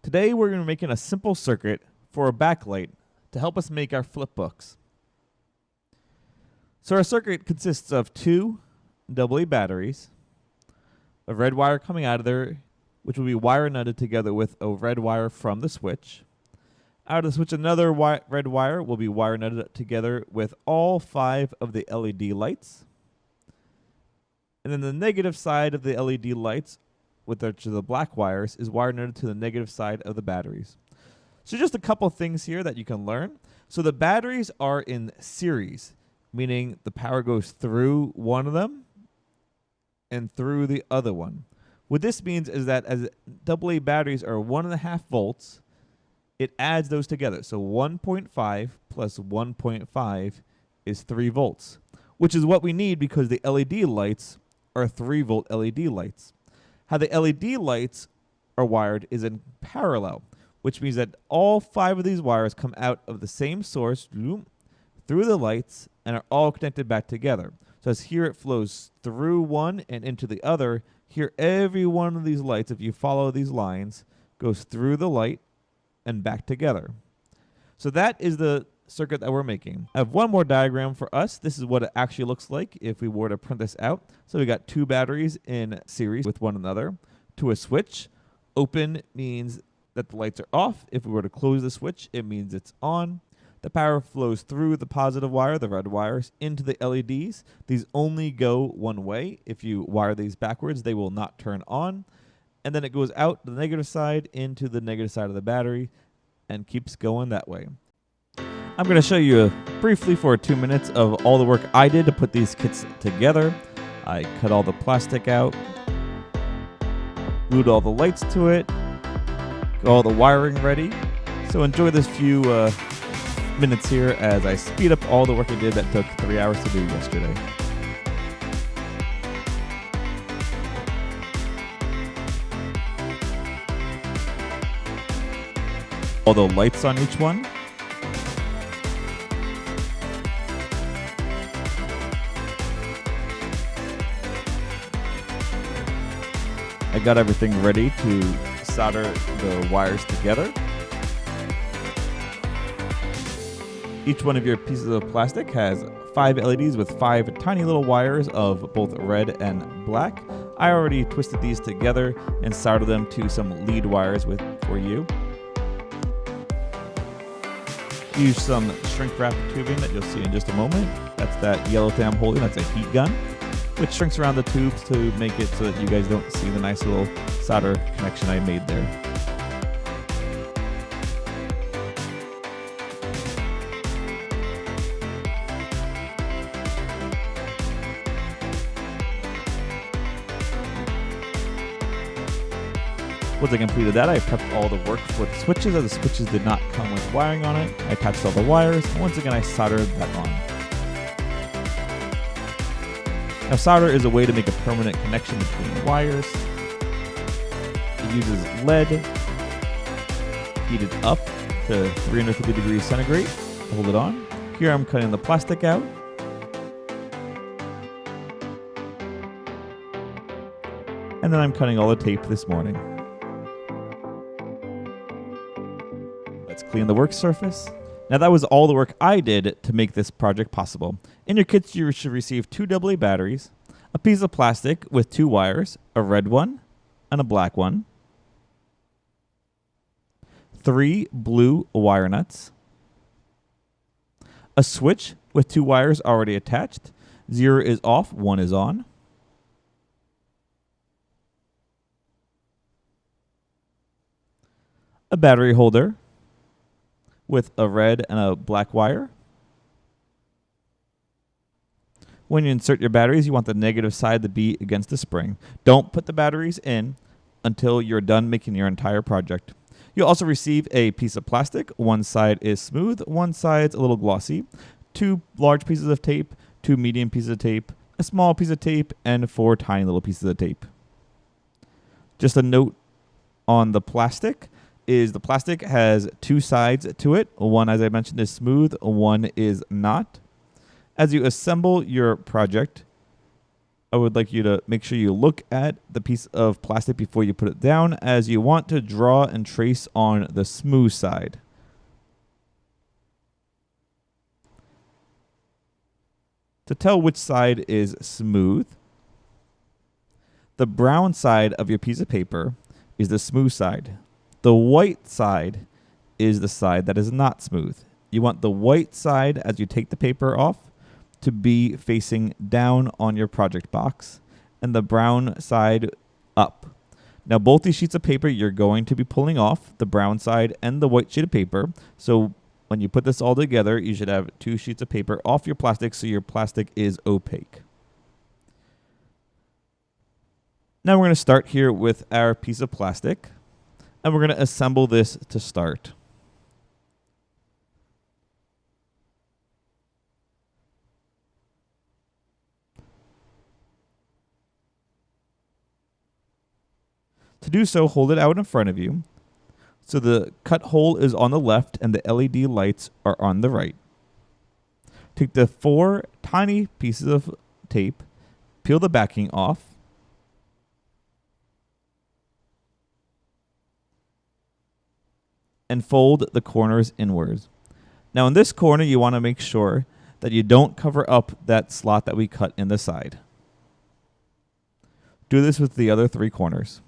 Today we're going to be making a simple circuit for a backlight to help us make our flip books. So our circuit consists of two AA batteries, a red wire coming out of there, which will be wire nutted together with a red wire from the switch. Out of the switch, another red wire will be wire nutted together with all 5 of the LED lights. And then the negative side of the LED lights, with the black wires, is wire nutted to the negative side of the batteries. So just a couple things here that you can learn. So the batteries are in series, meaning the power goes through one of them and through the other one. What this means is that as AA batteries are 1.5 volts, it adds those together. So 1.5 plus 1.5 is 3 volts, which is what we need because the LED lights are 3-volt LED lights. How the LED lights are wired is in parallel, which means that all 5 of these wires come out of the same source through the lights and are all connected back together. So as here it flows through one and into the other, here every one of these lights, if you follow these lines, goes through the light and back together. So that is the circuit that we're making. I have one more diagram for us. This is what it actually looks like if we were to print this out. So we got 2 batteries in series with one another to a switch. Open means that the lights are off. If we were to close the switch, it means it's on. The power flows through the positive wire, the red wires, into the LEDs. These only go one way. If you wire these backwards, they will not turn on. And then it goes out the negative side into the negative side of the battery and keeps going that way. I'm going to show you briefly for 2 minutes of all the work I did to put these kits together. I cut all the plastic out, glued all the lights to it, got all the wiring ready. So enjoy this few minutes here as I speed up all the work I did that took 3 hours to do yesterday. All the lights on each one. I got everything ready to solder the wires together. Each one of your pieces of plastic has 5 LEDs with 5 tiny little wires of both red and black. I already twisted these together and soldered them to some lead wires for you. Use some shrink wrap tubing that you'll see in just a moment. That's that yellow thing I'm holding, that's a heat gun, which shrinks around the tubes to make it so that you guys don't see the nice little solder connection I made there. Once I completed that, I prepped all the work for the switches, as the switches did not come with wiring on it. I attached all the wires, and once again I soldered that on. Now solder is a way to make a permanent connection between wires. It uses lead heated up to 350 degrees centigrade to hold it on. Here I'm cutting the plastic out. And then I'm cutting all the tape this morning. Let's clean the work surface. Now that was all the work I did to make this project possible. In your kits you should receive 2 AA batteries, a piece of plastic with 2 wires, a red one and a black one, 3 blue wire nuts, a switch with 2 wires already attached, 0 is off, 1 is on, a battery holder with a red and a black wire. When you insert your batteries, you want the negative side to be against the spring. Don't put the batteries in until you're done making your entire project. You'll also receive a piece of plastic. One side is smooth, one side's a little glossy. 2 large pieces of tape, 2 medium pieces of tape, a small piece of tape, and 4 tiny little pieces of tape. Just a note on the plastic is the plastic has 2 sides to it. One, as I mentioned, is smooth, one is not. As you assemble your project, I would like you to make sure you look at the piece of plastic before you put it down, as you want to draw and trace on the smooth side. To tell which side is smooth, the brown side of your piece of paper is the smooth side. The white side is the side that is not smooth. You want the white side, as you take the paper off, to be facing down on your project box, and the brown side up. Now, both these sheets of paper you're going to be pulling off, the brown side and the white sheet of paper. So when you put this all together, you should have 2 sheets of paper off your plastic, so your plastic is opaque. Now we're going to start here with our piece of plastic, and we're going to assemble this to start. To do so, hold it out in front of you. So the cut hole is on the left and the LED lights are on the right. Take the 4 tiny pieces of tape, peel the backing off, and fold the corners inwards. Now in this corner, you want to make sure that you don't cover up that slot that we cut in the side. Do this with the other 3 corners.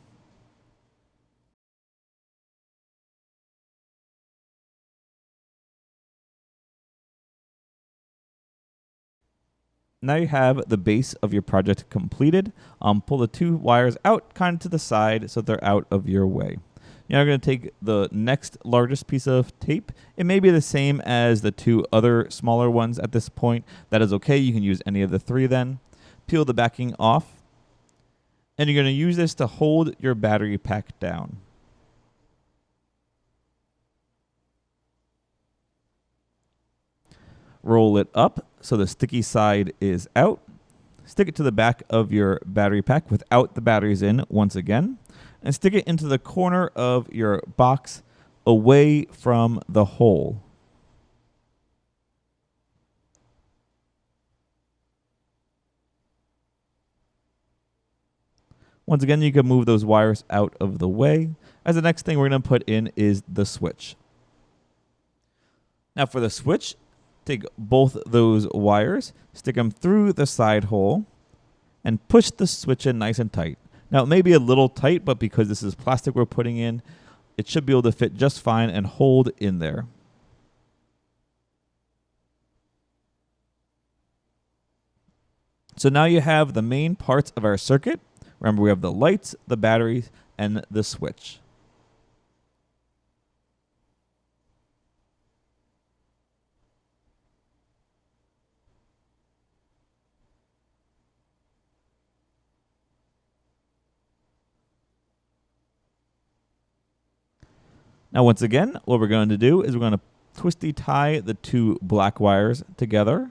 Now you have the base of your project completed. Pull the 2 wires out kind of to the side so they're out of your way. You're going to take the next largest piece of tape. It may be the same as the 2 other smaller ones at this point. That is okay. You can use any of the 3 then. Peel the backing off. And you're going to use this to hold your battery pack down. Roll it up so the sticky side is out. Stick it to the back of your battery pack without the batteries in once again. And stick it into the corner of your box away from the hole. Once again, you can move those wires out of the way. As the next thing we're going to put in is the switch. Now for the switch, take both those wires, stick them through the side hole, and push the switch in nice and tight. Now, it may be a little tight, but because this is plastic we're putting in, it should be able to fit just fine and hold in there. So now you have the main parts of our circuit. Remember, we have the lights, the batteries, and the switch. Now, once again, what we're going to do is we're going to twisty tie the 2 black wires together.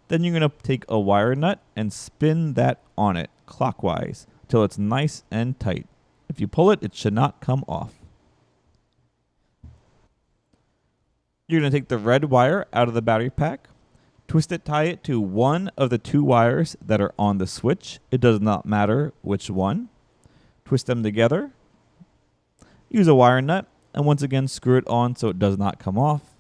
Then you're going to take a wire nut and spin that on it clockwise till it's nice and tight. If you pull it, it should not come off. You're going to take the red wire out of the battery pack, twist it, tie it to one of the 2 wires that are on the switch. It does not matter which one. Twist them together. Use a wire nut. And once again, screw it on so it does not come off.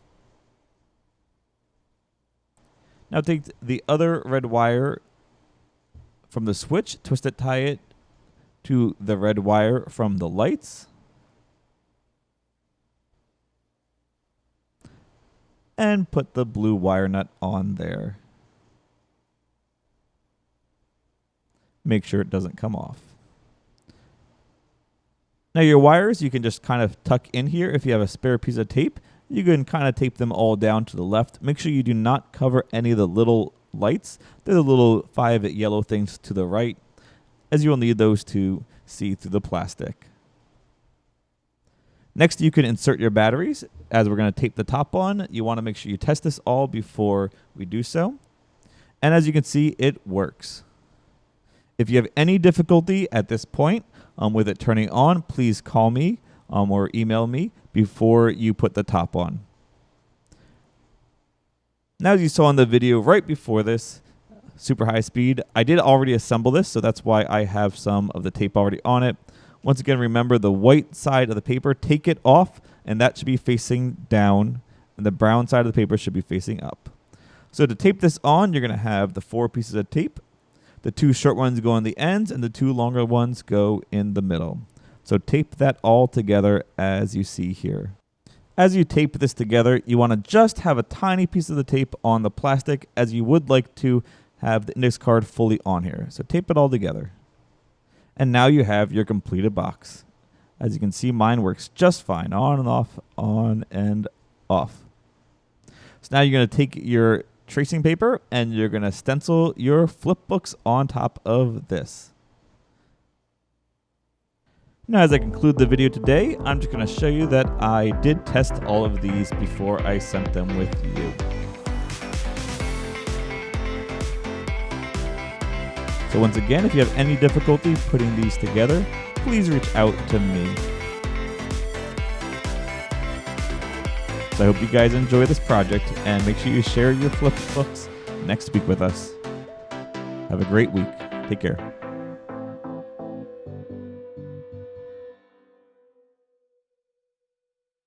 Now take the other red wire from the switch, twist it, tie it to the red wire from the lights. And put the blue wire nut on there. Make sure it doesn't come off. Now your wires, you can just kind of tuck in here. If you have a spare piece of tape, you can kind of tape them all down to the left. Make sure you do not cover any of the little lights. They're the little 5 yellow things to the right, as you will need those to see through the plastic. Next, you can insert your batteries. As we're going to tape the top on, you want to make sure you test this all before we do so. And as you can see, it works. If you have any difficulty at this point with it turning on, please call me or email me before you put the top on. Now, as you saw in the video right before this, super high speed. I did already assemble this, so that's why I have some of the tape already on it. Once again, remember the white side of the paper, take it off, and that should be facing down, and the brown side of the paper should be facing up. So to tape this on, you're going to have the 4 pieces of tape. The 2 short ones go on the ends, and the 2 longer ones go in the middle. So tape that all together as you see here. As you tape this together, you want to just have a tiny piece of the tape on the plastic, as you would like to have the index card fully on here. So tape it all together. And now you have your completed box. As you can see, mine works just fine. On and off, on and off. So now you're going to take your tracing paper and you're going to stencil your flip books on top of this. Now, as I conclude the video today, I'm just going to show you that I did test all of these before I sent them with you. So once again, if you have any difficulty putting these together, please reach out to me. So I hope you guys enjoy this project, and make sure you share your flip books next week with us. Have a great week. Take care.